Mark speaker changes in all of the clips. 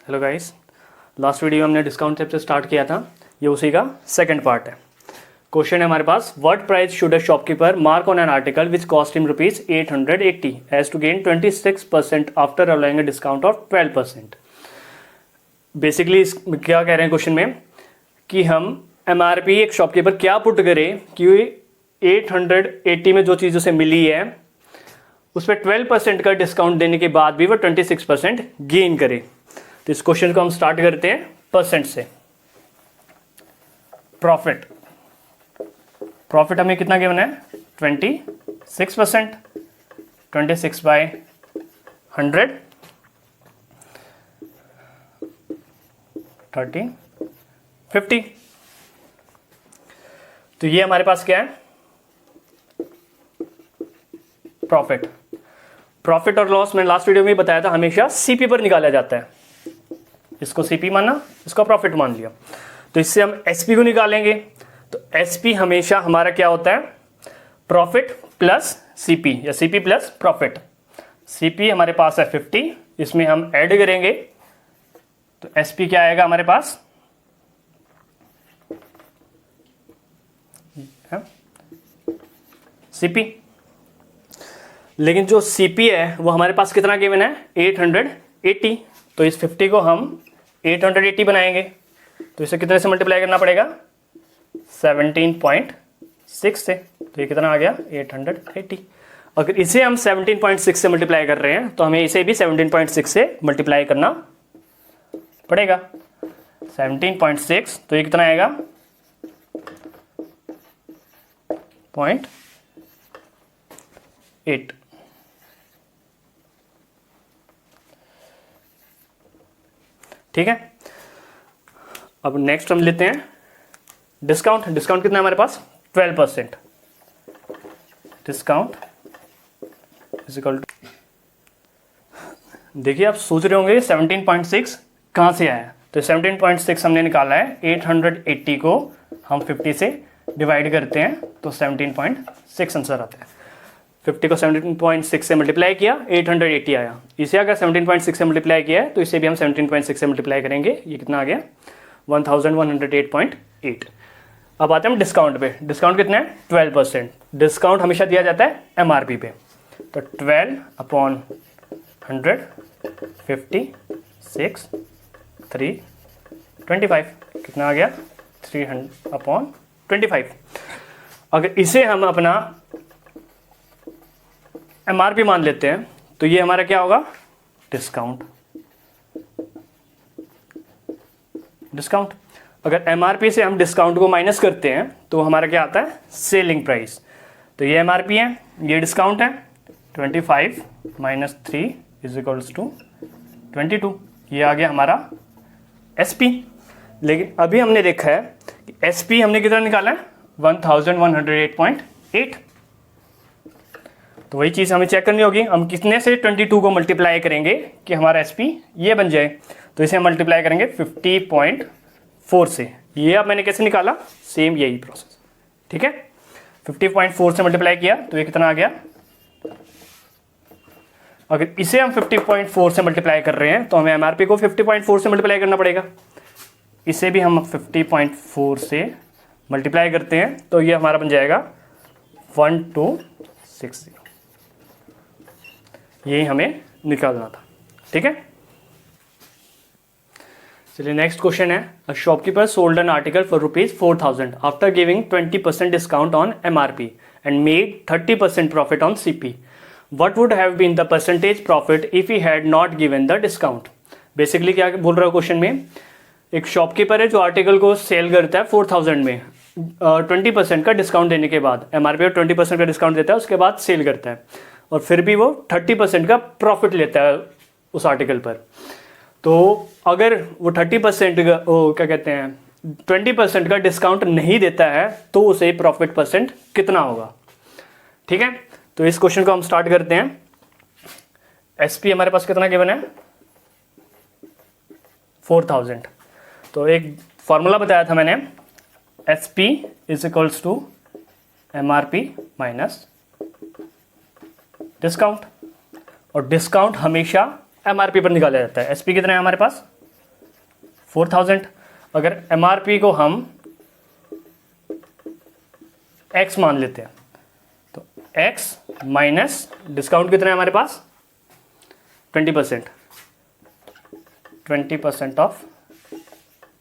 Speaker 1: Hello guys, last video हमने discount से start किया था, ये उसी का सेकंड पार्ट है। क्वेश्चन है हमारे पास, what price should a shopkeeper mark on an article which cost him ₹880 as to gain 26% after allowing a discount of 12%। Basically क्या कह रहे हैं क्वेश्चन में कि हम MRP एक शॉपकीपर क्या पुट करे कि 880 में जो चीज़ उसे मिली है उस पर 12% का डिस्काउंट देने के बाद भी वो 26% गेन करे। तो इस क्वेश्चन को हम स्टार्ट करते हैं परसेंट से। प्रॉफिट हमें कितना गिवन है? 26%। 26 बाय 100 30 50। तो ये हमारे पास क्या है? प्रॉफिट और लॉस मैंने लास्ट वीडियो में बताया था, हमेशा सीपी पर निकाला जाता है। इसको सीपी माना, इसको प्रॉफिट मान लिया। तो इससे हम एसपी को निकालेंगे। तो एसपी हमेशा हमारा क्या होता है? प्रॉफिट प्लस सीपी या सीपी प्लस प्रॉफिट। सीपी हमारे पास है 50, इसमें हम ऐड करेंगे तो एसपी क्या आएगा हमारे पास? सीपी। लेकिन जो सीपी है वो हमारे पास कितना गिवन है? 880। तो इस 50 को हम 880 बनाएंगे तो इसे कितने से मल्टीप्लाई करना पड़ेगा? 17.6 से। तो ये कितना आ गया? 880। अगर इसे हम 17.6 से मल्टीप्लाई कर रहे हैं तो हमें इसे भी 17.6 से मल्टीप्लाई करना पड़ेगा। 17.6 तो ये कितना आएगा? 0.8। ठीक है। अब नेक्स्ट हम लेते हैं डिस्काउंट। डिस्काउंट कितना है हमारे पास? 12%। डिस्काउंट इज इक्वल टू, देखिए आप सोच रहे होंगे 17.6 कहाँ से आया? तो 17.6 हमने निकाला है, 880 को हम 50 से डिवाइड करते हैं तो 17.6 आंसर आता है। 50 को 17.6 से मल्टीप्लाई किया, 880 आया। इसे अगर 17.6 से मल्टीप्लाई किया है तो इसे भी हम 17.6 से मल्टीप्लाई करेंगे। ये कितना आ गया? 1108.8। अब आते हैं हम डिस्काउंट पे। डिस्काउंट कितना है? 12%। डिस्काउंट हमेशा दिया जाता है MRP पे। तो 12/100 50 6 3 25 कितना आ गया? 300/25। अगर इसे हम अपना MRP मान लेते हैं तो ये हमारा क्या होगा? डिस्काउंट। अगर MRP से हम डिस्काउंट को माइनस करते हैं तो हमारा क्या आता है? Selling price. तो ये MRP है, ये डिस्काउंट है। 25 - 3 = 22। ये आ गया हमारा SP। लेकिन अभी हमने देखा है कि SP हमने कितना निकाला है? 1108.8। तो वही चीज़ हमें चेक करनी होगी, हम कितने से 22 को मल्टीप्लाई करेंगे कि हमारा SP ये बन जाए। तो इसे हम मल्टीप्लाई करेंगे 50.4 से। ये अब मैंने कैसे निकाला? सेम यही प्रोसेस। ठीक है, 50.4 से मल्टीप्लाई किया तो ये कितना आ गया? अगर इसे हम 50.4 से मल्टीप्लाई कर रहे हैं तो हमें MRP को 50.4 से मल्टीप्लाई करना पड़ेगा। इसे भी हम 50.4 से मल्टीप्लाई करते हैं तो ये हमारा बन जाएगा 1260। यही हमें निकालना था। ठीक है, चलिए नेक्स्ट क्वेश्चन है, a shopkeeper sold an article for ₹4000 after giving 20% discount on MRP and made 30% profit on CP। What would have been the percentage profit if he had not given the discount? Basically क्या बोल रहा है question में, एक shopkeeper है जो article को cell करता है 4000 में 20% का डिस्काउंट देने के बाद। MRP पर 20% का डिस्काउंट देता है, उसके बाद सेल करता है और फिर भी वो 30% का प्रॉफिट लेता है उस आर्टिकल पर। तो अगर वो 30% का क्या कहते हैं 20% का डिस्काउंट नहीं देता है तो उसे प्रॉफिट परसेंट कितना होगा? ठीक है, तो इस क्वेश्चन को हम स्टार्ट करते हैं। SP हमारे पास कितना गिवन है? 4000। तो एक फॉर्मूला बताया था मैंने, SP = MRP माइनस डिस्काउंट। और डिस्काउंट हमेशा MRP पर निकाला जाता है। SP कितना है हमारे पास? 4000। अगर MRP को हम x मान लेते हैं तो x माइनस डिस्काउंट कितना है हमारे पास 20%, 20% off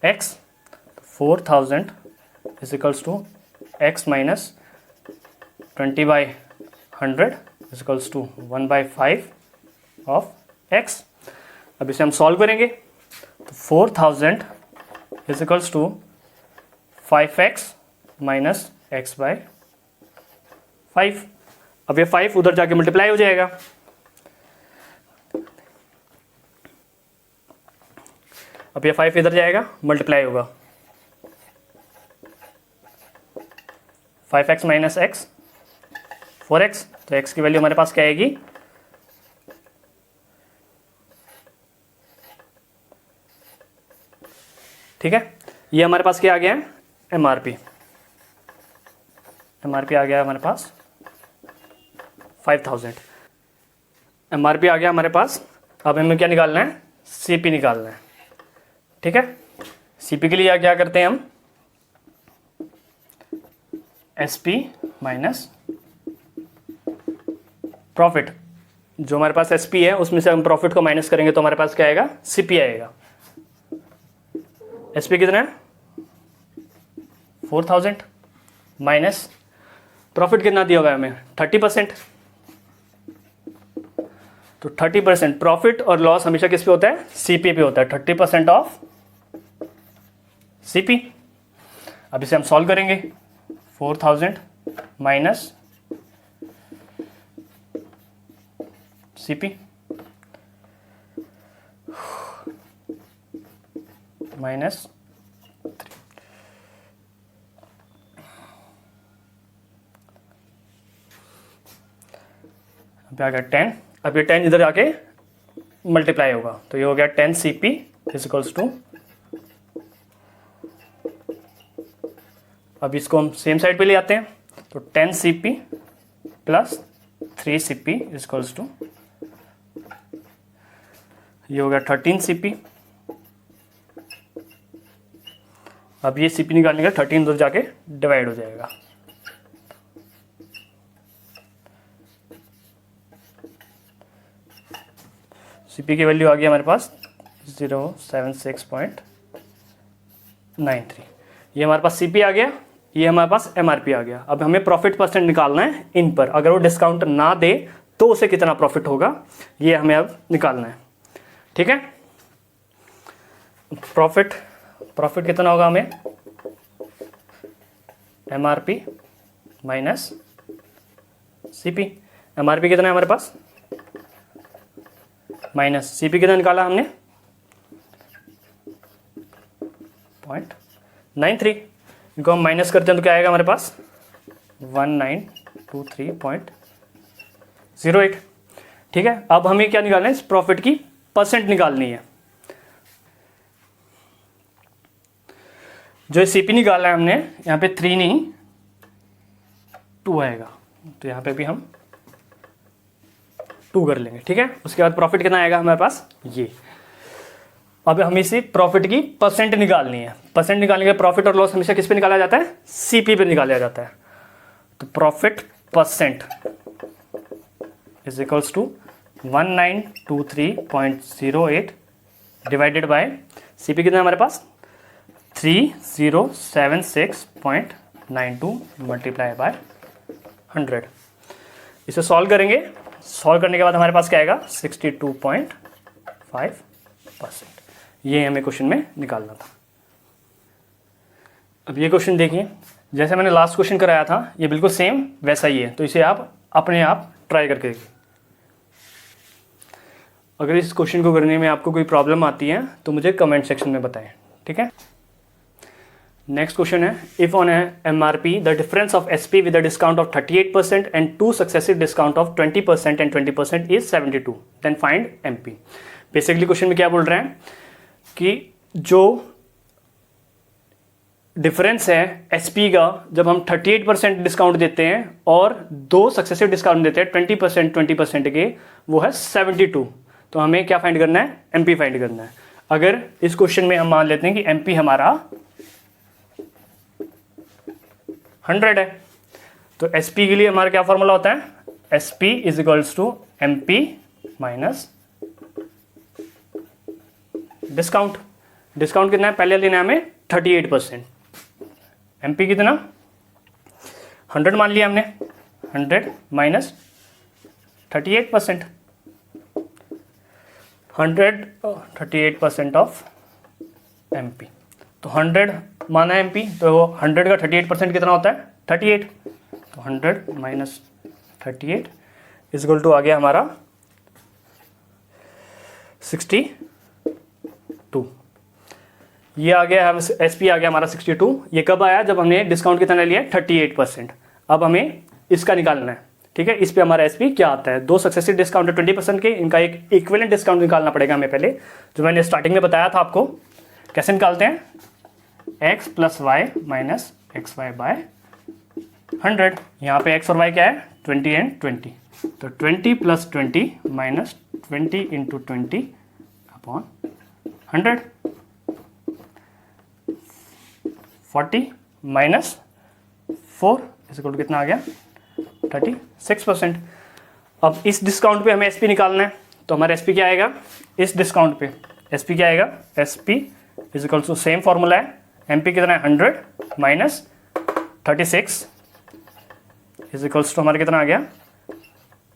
Speaker 1: x, 4000 is equals to x minus 20/100 is equals to 1/5 off x। अब इसे हम सॉल्व करेंगे तो 4000 is equals to 5x minus x/5। अब ये 5 उधर जाके मल्टीप्लाई हो जाएगा, अब ये 5 इधर जाएगा मल्टीप्लाई होगा, 5x माइनस x 4x, तो x की वैल्यू हमारे पास क्या आएगी, ठीक है। ये हमारे पास क्या आ गया है MRP, MRP आ गया हमारे पास 5000, MRP आ गया हमारे पास। अब हमें क्या निकालना है, CP निकालना है, ठीक है। CP के लिए क्या करते हैं हम, SP माइनस प्रॉफिट, जो हमारे पास SP है उसमें से हम प्रॉफिट को माइनस करेंगे तो हमारे पास क्या आएगा, CP आएगा। SP कितना है 4000 माइनस प्रॉफिट कितना दिया हुआ है हमें 30%, तो 30% प्रॉफिट और लॉस हमेशा किस पे होता है, CP पे होता है, 30% ऑफ CP। अब इसे हम सॉल्व करेंगे, 4000 माइनस CP माइनस 3, अब आ गया 10। अब ये 10 इधर आके मल्टीप्लाई होगा तो ये हो गया 10 CP इज इक्वल्स टू, अब इसको हम सेम साइड पे ले आते हैं तो 10 CP plus 3 CP is equals to, ये हो गया 13 CP। अब ये CP निकालने का 13 उधर जाके डिवाइड हो जाएगा, CP की वैल्यू आ गई हमारे पास 076.93। ये हमारे पास CP आ गया, ये हमारे पास MRP आ गया। अब हमें प्रॉफिट परसेंट निकालना है इन पर, अगर वो डिस्काउंट ना दे तो उसे कितना प्रॉफिट होगा ये हमें अब निकालना है, ठीक है। प्रॉफिट कितना होगा हमें, MRP माइनस CP। MRP कितना है हमारे पास माइनस CP कितना निकाला हमने 0.93, इनको हम माइनस करते हैं तो क्या आएगा हमारे पास 1923.08, ठीक है। अब हमें क्या निकालना है, इस प्रॉफिट की परसेंट निकालनी है। जो CP निकाला है हमने, यहाँ पे 3 नहीं 2 आएगा, तो यहाँ पे भी हम 2 कर लेंगे, ठीक है। उसके बाद प्रॉफिट कितना आएगा हमारे पास ये। अब हमें इसी प्रॉफिट की परसेंट निकालनी है। परसेंट निकालने के प्रॉफिट और लॉस हमेशा किस पे निकाला जाता है, CP पे निकाला जाता है। तो profit percent is equals to 1923.08 divided by CP कितना है हमारे पास 3076.92 मल्टीप्लाई बाय 100। इसे सॉल्व करेंगे, सॉल्व करने के बाद हमारे पास क्या आएगा 62.5%। ये हमें क्वेश्चन में निकालना था। अब ये क्वेश्चन देखिए, जैसे मैंने लास्ट क्वेश्चन कराया था ये बिल्कुल सेम वैसा ही है, तो इसे आप अपने आप ट्राई करके देखिए। अगर इस क्वेश्चन को करने में आपको कोई प्रॉब्लम आती है तो मुझे कमेंट सेक्शन में बताएं, ठीक है। नेक्स्ट क्वेश्चन है, if on MRP the difference of SP with a discount of 38% and 2 successive discount of 20% and 20% is 72, then find MP। Basically question में क्या बोल रहे हैं कि जो डिफरेंस है SP का, जब हम 38% डिस्काउंट देते हैं और 2 सक्सेसिव डिस्काउंट देते हैं 20% के, वो है 72। तो हमें क्या फाइंड करना है, MP फाइंड करना है। अगर इस क्वेश्चन में हम मान लेते हैं कि एमपी हमारा 100 है, तो एसपी के लिए हमारा क्या फॉर्मूला होता है, SP is equals to MP minus discount. Discount कितना है, पहले लेना है हमें 38%। एमपी कितना 100 मान लिया हमने, 100 माइनस 38%, 38% ऑफ एमपी। तो 100 माना है एमपी, तो 100 का 38% कितना होता है, 38। तो 100 माइनस 38 इज इक्वल टू आ गया हमारा 62। ये आ गया, हम एसपी आ गया हमारा 62। ये कब आया, जब हमने डिस्काउंट कितना लिया है, 38%। अब हमें इसका निकालना है, ठीक है। इस पे हमारा एसपी क्या आता है, दो सक्सेसिव डिस्काउंट है 20% के, इनका एक इक्विवेलेंट डिस्काउंट निकालना पड़ेगा हमें पहले, जो मैंने स्टार्टिंग में बताया था आपको। कैसे निकालते हैं, x plus y minus x y by 100। यहाँ पे x और y क्या है, 20 एंड 20। तो 20 plus 20 minus 20 into 20 upon 100, 40 minus 4 इसको कितना आ गया, 36%। अब इस डिस्काउंट पे हमें एसपी निकालना है, तो हमारा एसपी क्या आएगा, इस डिस्काउंट पे एसपी क्या आएगा, SP is equal to same formula है, एमपी कितना है 100 माइनस 36 इज इक्वल्स टू हमारा कितना आ गया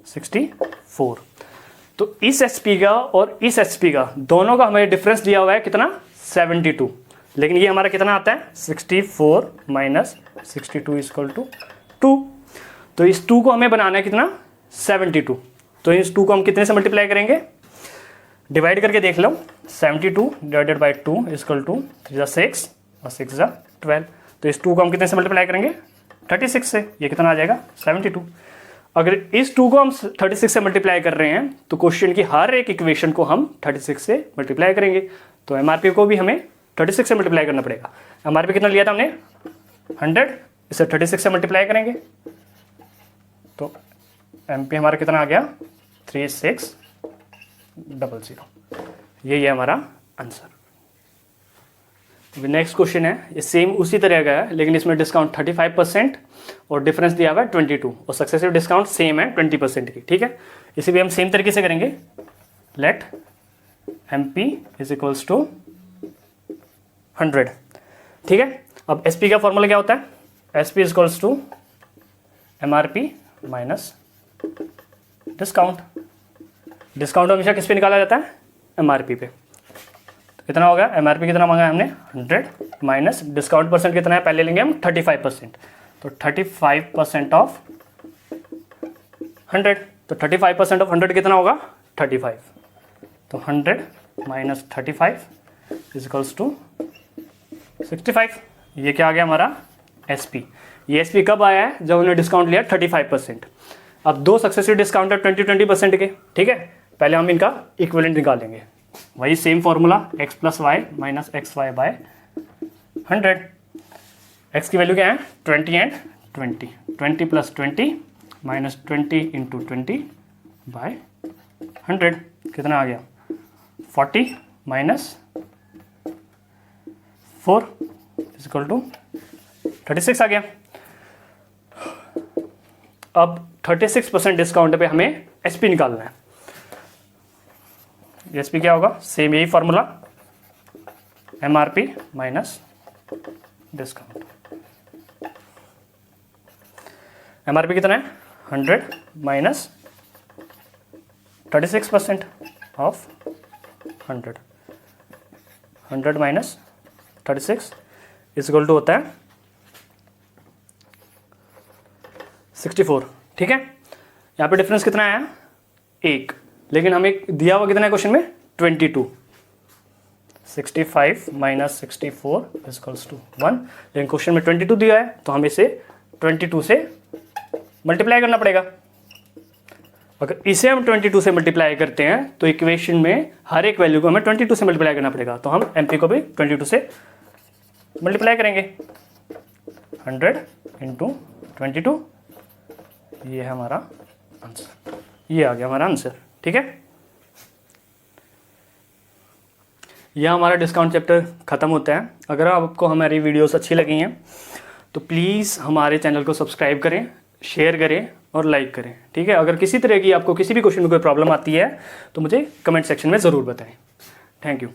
Speaker 1: 64। तो इस एसपी का और इस एसपी का दोनों का हमें डिफरेंस दिया हुआ है कितना, 72। लेकिन ये हमारा कितना आता है, 64 माइनस 62 इज इक्वल टू 2। तो इस 2 को हमें बनाना है कितना, 72। तो इस 2 को हम कितने से मल्टीप्लाई करेंगे, डिवाइड करके देख लो, 72 divided by 2 is equal to 3 × 6 और 6 × 12। तो इस 2 को हम कितने से मल्टीप्लाई करेंगे, 36 से। ये कितना आ जाएगा, 72। अगर इस 2 को हम 36 से मल्टीप्लाई कर रहे हैं, तो क्वेश्चन की हर एक इक्वेशन को हम 36 से मल्टीप्लाई करेंगे। तो एमआरपी को भी हमें 36 से मल्टीप्लाई करना पड़ेगा। एमआरपी कितना लिया था हमने, 100, इसे 36 से मल्टीप्लाई करेंगे, तो एमपी हमारा कितना आ गया, 3600। यही है हमारा आंसर। नेक्स्ट क्वेश्चन है, ये सेम उसी तरह का है, लेकिन इसमें डिस्काउंट 35% और डिफरेंस दिया हुआ है 22, और सक्सेसिव डिस्काउंट सेम है 20% की, ठीक है। इसे भी हम सेम तरीके से करेंगे, let MP is equals to 100, ठीक है। अब एसपी का फॉर्मूला क्या होता है, SP is equals to MRP minus discount. Discount हमेशा किस पे निकाला जाता है, एमआरपी पे। कितना होगा, एमआरपी कितना मांगा है हमने, 100 माइनस डिस्काउंट परसेंट कितना है, पहले लेंगे हम 35%। तो 35% ऑफ 100, तो 35% ऑफ 100 कितना होगा, 35। तो 100 माइनस 35 इज इक्वल्स टू 65। ये क्या आ गया हमारा एसपी। ये एसपी कब आया है, जब हमने डिस्काउंट लिया 35%। अब दो सक्सेसिव डिस्काउंट है 20% के, ठीक है। पहले हम इनका इक्विवेलेंट निकालेंगे, वही same formula, x plus y minus x y by 100। x की वैल्यू क्या है, 20 and 20, 20 plus 20 minus 20 into 20 by 100 कितना आ गया, 40 माइनस 4 इज इक्वल टू 36 आ गया। अब 36% डिस्काउंट पे हमें एसपी निकालना है। एसपी क्या होगा, सेम यही formula, MRP minus discount. MRP कितना है, 100 minus 36% off 100, 100 minus 36 is equal to होता है 64, ठीक है। यहाँ पे डिफरेंस कितना आया, 1, लेकिन हमें दिया हुआ कितना है क्वेश्चन में, 22। 65 माइनस 64 इक्वल्स टू 1, लेकिन क्वेश्चन में 22 दिया है, तो हमें इसे 22 से मल्टीप्लाई करना पड़ेगा। अगर इसे हम 22 से मल्टीप्लाई करते हैं, तो इक्वेशन में हर एक वैल्यू को हमें 22 से मल्टीप्लाई करना पड़ेगा। तो हम एमपी को भी 22 से मल्टीप्लाई करेंगे, 100 इंटू 22, ये है हमारा आंसर। ये आ गया हमारा आंसर, ठीक है। यह हमारा डिस्काउंट चैप्टर ख़त्म होता है। अगर आपको हमारी वीडियोस अच्छी लगी हैं तो प्लीज़ हमारे चैनल को सब्सक्राइब करें, शेयर करें और लाइक करें, ठीक है। अगर किसी तरह की आपको किसी भी क्वेश्चन में कोई प्रॉब्लम आती है तो मुझे कमेंट सेक्शन में ज़रूर बताएं। Thank you.